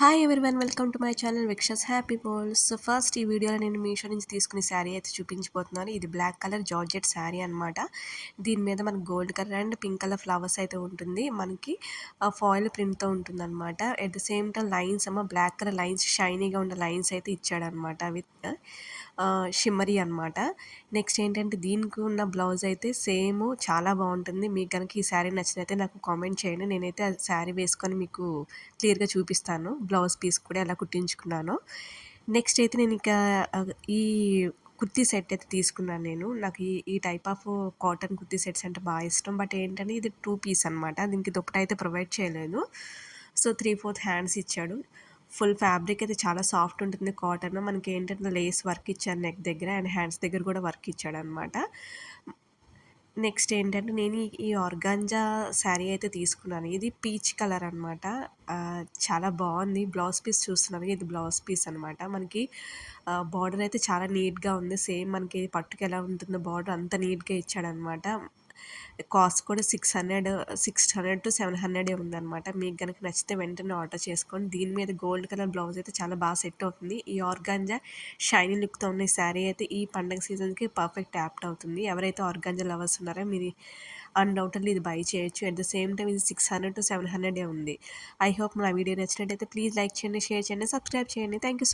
Hi everyone, welcome to my channel విక్షస్ happy world. So first ఈ వీడియోలో నేను మీషో నుంచి తీసుకునే శారీ అయితే చూపించబోతున్నాను. ఇది బ్లాక్ కలర్ జార్జెట్ శారీ అనమాట. దీని మీద మనకి gold colour and pink colour flowers అయితే ఉంటుంది. మనకి ఫాయిల్ ప్రింట్తో ఉంటుంది అనమాట. At the same time lines ఏమో బ్లాక్ కలర్ లైన్స్, షైనీగా ఉన్న లైన్స్ అయితే ఇచ్చాడనమాట విత్ షిమ్మరీ అనమాట. నెక్స్ట్ ఏంటంటే దీనికి ఉన్న బ్లౌజ్ అయితే సేమ్ చాలా బాగుంటుంది. మీకు కనుక ఈ శారీ నచ్చినైతే నాకు కామెంట్ చేయండి. నేనైతే ఆ శారీ వేసుకొని మీకు క్లియర్గా చూపిస్తాను. బ్లౌజ్ పీస్ కూడా ఎలా కుట్టించుకున్నానో. నెక్స్ట్ అయితే నేను ఇక ఈ కుర్తీ సెట్ అయితే తీసుకున్నాను నేను. నాకు ఈ type of cotton kurti sets అంటే బాగా ఇష్టం. బట్ ఏంటంటే ఇది 2 పీస్ అనమాట. దీనికి దుప్పట అయితే ప్రొవైడ్ చేయలేదు. సో 3/4 హ్యాండ్స్ ఇచ్చాడు. ఫుల్ ఫ్యాబ్రిక్ అయితే చాలా సాఫ్ట్ ఉంటుంది కాటన్. మనకి ఏంటంటే లేస్ వర్క్ ఇచ్చారు నెక్ దగ్గర అండ్ హ్యాండ్స్ దగ్గర కూడా వర్క్ ఇచ్చాడనమాట. నెక్స్ట్ ఏంటంటే నేను ఈ ఆర్గాంజా శారీ అయితే తీసుకున్నాను. ఇది పీచ్ కలర్ అనమాట. చాలా బాగుంది. బ్లౌజ్ పీస్ చూస్తున్నారు, ఇది బ్లౌజ్ పీస్ అనమాట. మనకి బార్డర్ అయితే చాలా నీట్గా ఉంది. సేమ్ మనకి పట్టుకు ఎలా ఉంటుందో బార్డర్ అంత నీట్గా ఇచ్చాడనమాట. కాస్ట్ కూడా 600 to 700 ఉందన్నమాట. మీకు కనుక నచ్చితే వెంటనే ఆర్డర్ చేసుకోండి. దీని మీద గోల్డ్ కలర్ బ్లౌజ్ అయితే చాలా బాగా సెట్ అవుతుంది. ఈ ఆర్గాంజా షైనీ లుక్తో ఉన్న ఈ శారీ అయితే ఈ పండగ సీజన్కి పర్ఫెక్ట్ యాప్ట్ అవుతుంది. ఎవరైతే ఆర్గాంజా లవర్స్ ఉన్నారో మీరు అన్డౌటెడ్లీ ఇది బై చేయొచ్చు. అట్ ద సేమ్ టైం ఇది 600 to 700 ఉంది. ఐ హోప్ నా వీడియో నచ్చినట్టయితే ప్లీజ్ లైక్ చేయండి, షేర్ చేయండి, సబ్స్క్రైబ్ చేయండి. Thank you.